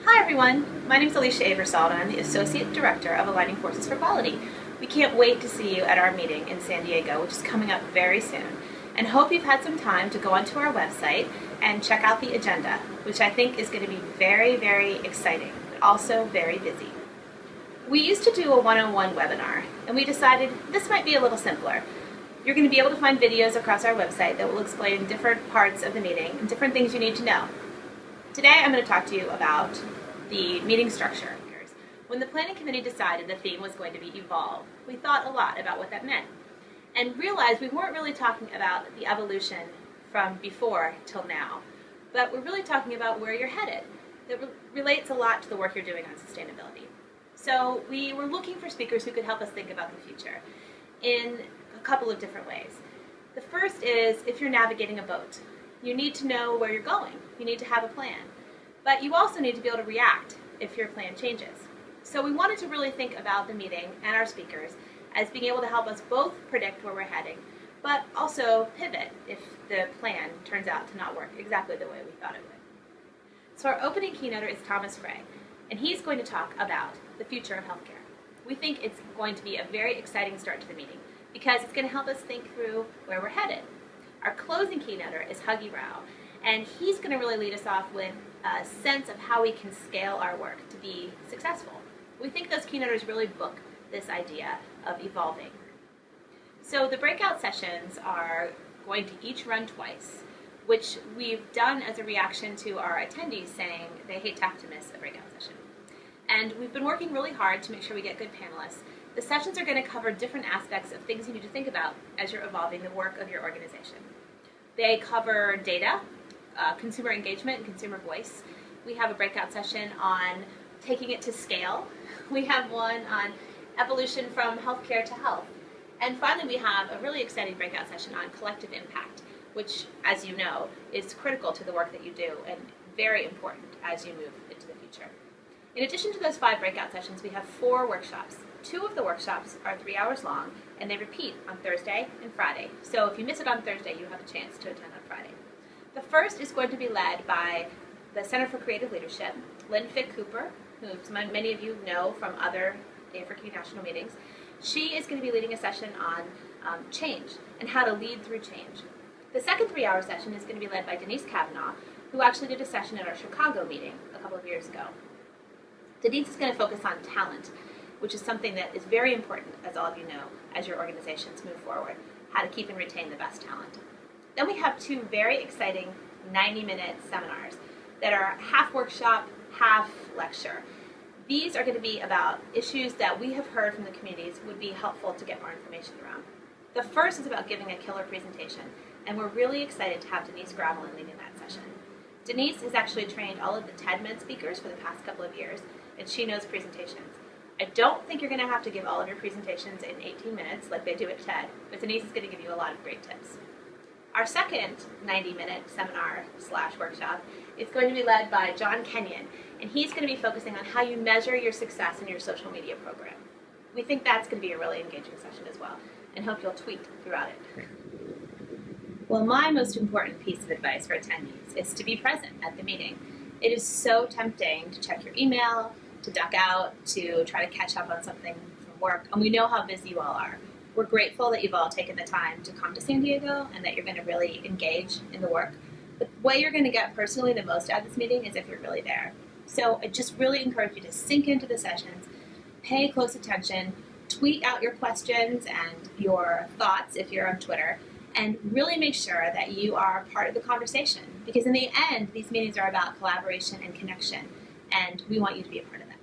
Hi everyone, my name is Alicia Aebersold and I'm the Associate Director of Aligning Forces for Quality. We can't wait to see you at our meeting in San Diego, which is coming up very soon, and hope you've had some time to go onto our website and check out the agenda, which I think is going to be very, very exciting, but also very busy. We used to do a one-on-one webinar, and we decided this might be a little simpler. You're going to be able to find videos across our website that will explain different parts of the meeting and different things you need to know. Today I'm going to talk to you about the meeting structure. When the planning committee decided the theme was going to be evolve, we thought a lot about what that meant and realized we weren't really talking about the evolution from before till now, but we're really talking about where you're headed. That relates a lot to the work you're doing on sustainability. So we were looking for speakers who could help us think about the future in a couple of different ways. The first is if you're navigating a boat. You need to know where you're going. You need to have a plan. But you also need to be able to react if your plan changes. So we wanted to really think about the meeting and our speakers as being able to help us both predict where we're heading, but also pivot if the plan turns out to not work exactly the way we thought it would. So our opening keynoter is Thomas Frey, and he's going to talk about the future of healthcare. We think it's going to be a very exciting start to the meeting because it's going to help us think through where we're headed. Our closing keynoter is Huggy Rao, and he's going to really lead us off with a sense of how we can scale our work to be successful. We think those keynoters really book this idea of evolving. So the breakout sessions are going to each run twice, which we've done as a reaction to our attendees saying they hate to have to miss a breakout session. And we've been working really hard to make sure we get good panelists. The sessions are going to cover different aspects of things you need to think about as you're evolving the work of your organization. They cover data, consumer engagement, and consumer voice. We have a breakout session on taking it to scale. We have one on evolution from healthcare to health. And finally, we have a really exciting breakout session on collective impact, which, as you know, is critical to the work that you do and very important as you move into the future. In addition to those 5 breakout sessions, we have 4 workshops. 2 of the workshops are 3 hours long, and they repeat on Thursday and Friday. So if you miss it on Thursday, you have a chance to attend on Friday. The first is going to be led by the Center for Creative Leadership, Lynn Fick Cooper, who many of you know from other AF4Q national meetings. She is going to be leading a session on change and how to lead through change. The second 3-hour session is going to be led by Denise Kavanaugh, who actually did a session at our Chicago meeting a couple of years ago. Denise is going to focus on talent, which is something that is very important, as all of you know, as your organizations move forward, how to keep and retain the best talent. Then we have 2 very exciting 90-minute seminars that are half workshop, half lecture. These are going to be about issues that we have heard from the communities would be helpful to get more information around. The first is about giving a killer presentation, and we're really excited to have Denise Gravelin leading that session. Denise has actually trained all of the TED-Med speakers for the past couple of years, and she knows presentations. I don't think you're going to have to give all of your presentations in 18 minutes like they do at TED, but Denise is going to give you a lot of great tips. Our second 90-minute seminar/workshop is going to be led by John Kenyon, and he's going to be focusing on how you measure your success in your social media program. We think that's going to be a really engaging session as well, and hope you'll tweet throughout it. Well, my most important piece of advice for attendees is to be present at the meeting. It is so tempting to check your email, to duck out, to try to catch up on something from work, and we know how busy you all are. We're grateful that you've all taken the time to come to San Diego and that you're going to really engage in the work. But the way you're going to get personally the most out of this meeting is if you're really there. So I just really encourage you to sink into the sessions, pay close attention, tweet out your questions and your thoughts if you're on Twitter, and really make sure that you are part of the conversation. Because in the end, these meetings are about collaboration and connection, and we want you to be a part of that.